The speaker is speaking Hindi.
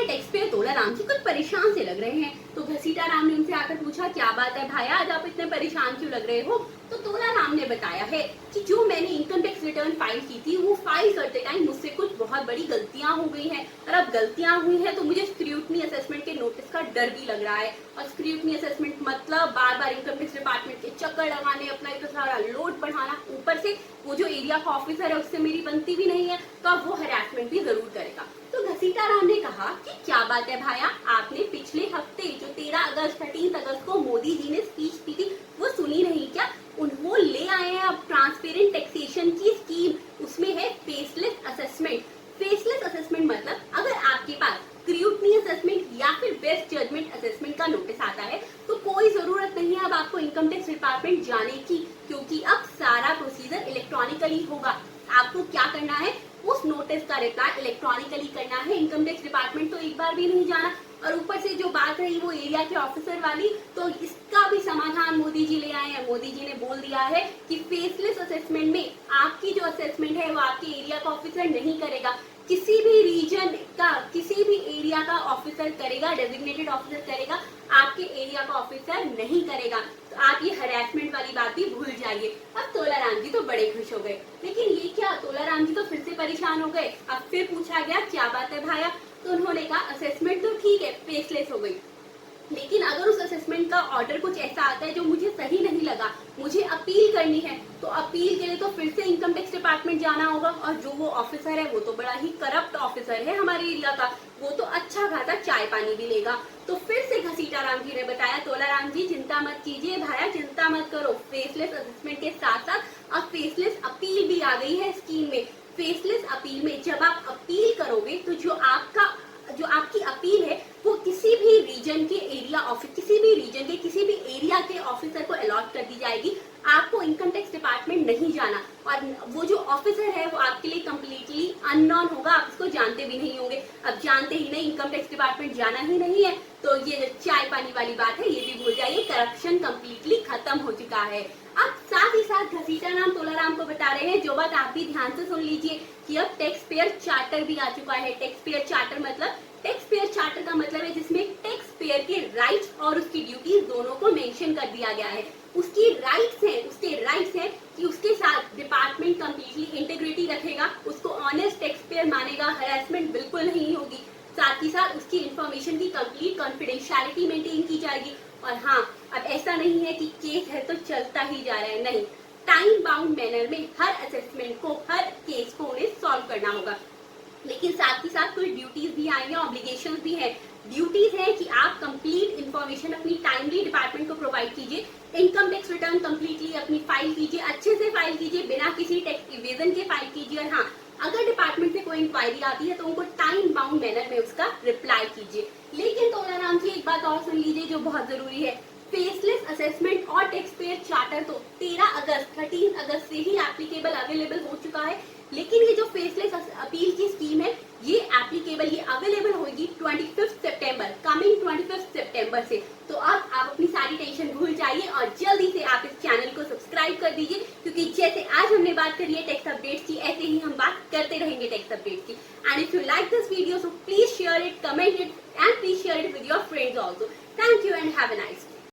टैक्स पेयर तोला राम जी कुछ परेशान से लग रहे हैं। तो घसीटा राम ने उनसे आकर पूछा, क्या बात है भाई, आज आप इतने परेशान क्यों लग रहे हो? तो तोला राम ने बताया है कि जो मैंने इनकम टैक्स रिटर्न फाइल की थी, वो फाइल करते टाइम मुझसे कुछ बहुत बड़ी गलतियां हो गई हैं, और अब गलतियां हुई हैं तो मुझे स्क्रूटनी असेसमेंट के नोटिस का डर भी लग रहा है। और स्क्रूटनी असेसमेंट मतलब बार बार इनकम टैक्स डिपार्टमेंट के चक्कर लगाने, अपना इतना सारा लोड बढ़ाना, ऊपर से वो जो एरिया का ऑफिसर है उससे मेरी बनती भी नहीं है, तो अब वो हरासमेंट भी जरूर करेगा। तो घसीटा राम ने कहा कि क्या बात है भाया, आपने पिछले हफ्ते जो 13 अगस्त 13 अगस्त को मोदी जी ने स्पीच दी थी वो सुनी नहीं क्या? वो ले आए हैं अब ट्रांसपेरेंट टैक्सेशन की स्कीम, उसमें है फेसलेस असेसमेंट। फेसलेस असेसमेंट मतलब अगर आपके पास स्क्रूटनी असेसमेंट या फिर बेस्ट जजमेंट असेसमेंट का नोटिस आता है तो कोई जरूरत नहीं है अब आपको इनकम टैक्स डिपार्टमेंट जाने की, क्योंकि अब सारा प्रोसीजर इलेक्ट्रॉनिकली होगा। आपको क्या करना है, उस नोटिस का रिप्लाई इलेक्ट्रॉनिकली करना है। इनकम टैक्स डिपार्टमेंट तो एक बार भी नहीं जाना। और ऊपर से जो बात रही वो एरिया के ऑफिसर वाली, तो इसका भी समाधान मोदी जी ले आए हैं। मोदी जी ने बोल दिया है कि फेसलेस असेसमेंट में आपकी जो असेसमेंट है वो आपके एरिया का ऑफिसर नहीं करेगा, किसी भी रीजन का किसी भी एरिया का ऑफिसर करेगा, डेजिग्नेटेड ऑफिसर करेगा, आपके एरिया का ऑफिसर नहीं करेगा। तो आप ये हरासमेंट वाली बात भी भूल जाइए। अब तोलाराम जी तो बड़े खुश हो गए, लेकिन ये क्या, तोलाराम जी तो फिर से परेशान हो गए। अब फिर पूछा गया क्या बात है भाया, तो उन्होंने कहा असेसमेंट तो ठीक है, फेसलेस हो गई, लेकिन अगर उस असेसमेंट का ऑर्डर कुछ ऐसा आता है जो मुझे सही नहीं लगा, मुझे अपील करनी है, तो अपील के लिए तो फिर से इनकम टैक्स डिपार्टमेंट जाना होगा। और जो वो ऑफिसर है वो तो बड़ा ही करप्ट ऑफिसर है हमारे एरिया का, वो तो अच्छा खासा चाय पानी भी लेगा। तो फिर से घसीटा राम जी ने बताया, तोलाराम जी चिंता मत कीजिए भाया, चिंता मत करो, फेसलेस असेसमेंट के साथ साथ अब फेसलेस अपील भी आ गई है स्कीम में। फेसलेस अपील में जब आप अपील करोगे तो जो आपकी अपील है वो किसी भी रीजन के एरिया ऑफिस किसी भी एरिया के ऑफिसर को अलॉट कर दी जाएगी। आपको इनकम टैक्स डिपार्टमेंट नहीं जाना, और वो जो ऑफिसर है वो आपके लिए कम्प्लीटली अननोन होगा, आप इसको जानते भी नहीं होंगे। अब जानते ही नहीं, इनकम टैक्स डिपार्टमेंट जाना ही नहीं है, तो ये जो चाय पानी वाली बात है ये भी भूल जाइए, करप्शन कम्प्लीटली खत्म हो चुका है। अब साथ ही साथ घसीटा राम तोलाराम को बता रहे हैं, जो बात आप भी ध्यान से सुन लीजिए, कि अब टैक्स पेयर चार्टर भी आ चुका है। टैक्स पेयर चार्टर का मतलब है जिसमें टैक्स पेयर के राइट्स और उसकी ड्यूटीज दोनों को मेंशन कर दिया गया है। उसके राइट्स हैं कि उसके साथ डिपार्टमेंट कंप्लीटली इंटीग्रिटी रखेगा, उसको ऑनेस्ट टैक्स पेयर मानेगा, हरासमेंट बिल्कुल नहीं होगी, साथ ही साथ उसकी इंफॉर्मेशन की कंप्लीट कॉन्फिडेंशियलिटी मेंटेन की जाएगी। और हाँ, अब ऐसा नहीं है कि केस है तो चलता ही जा रहा है, नहीं, टाइम बाउंड मैनर में हर असेसमेंट को, हर केस को उन्हें सॉल्व करना होगा। लेकिन साथ ही साथ कोई ड्यूटीज भी आएंगे, ऑब्लिगेशंस भी है। ड्यूटीज है कि आप कंप्लीट इन्फॉर्मेशन अपनी टाइमली डिपार्टमेंट को प्रोवाइड कीजिए, इनकम टैक्स रिटर्न कंप्लीटली अपनी फाइल कीजिए, अच्छे से फाइल कीजिए, बिना किसी टैक्स इवेजन के फाइल कीजिए। और हाँ, अगर डिपार्टमेंट से कोई इंक्वायरी आती है तो उनको टाइम बाउंड मैनर में उसका रिप्लाई कीजिए। लेकिन तोलाराम जी एक बात और सुन लीजिए जो बहुत जरूरी है, फेसलेस असेसमेंट और टैक्स पेयर चार्टर तो 13 अगस्त से ही एप्लीकेबल अवेलेबल हो चुका है, लेकिन ये जो फेसलेस अपील की स्कीम है ये अवेलेबल होगी 25 सितंबर, कमिंग 25 सितंबर से। तो अब आप अपनी सारी टेंशन भूल जाइए और जल्दी से आप इस चैनल को सब्सक्राइब कर दीजिए, क्योंकि जैसे आज हमने बात करी है टैक्स अपडेट्स की, ऐसे ही हम बात करते रहेंगे टैक्स अपडेट्स की। And if you like this video so please share it, comment it, and please share it with your friends also. Thank you and have a nice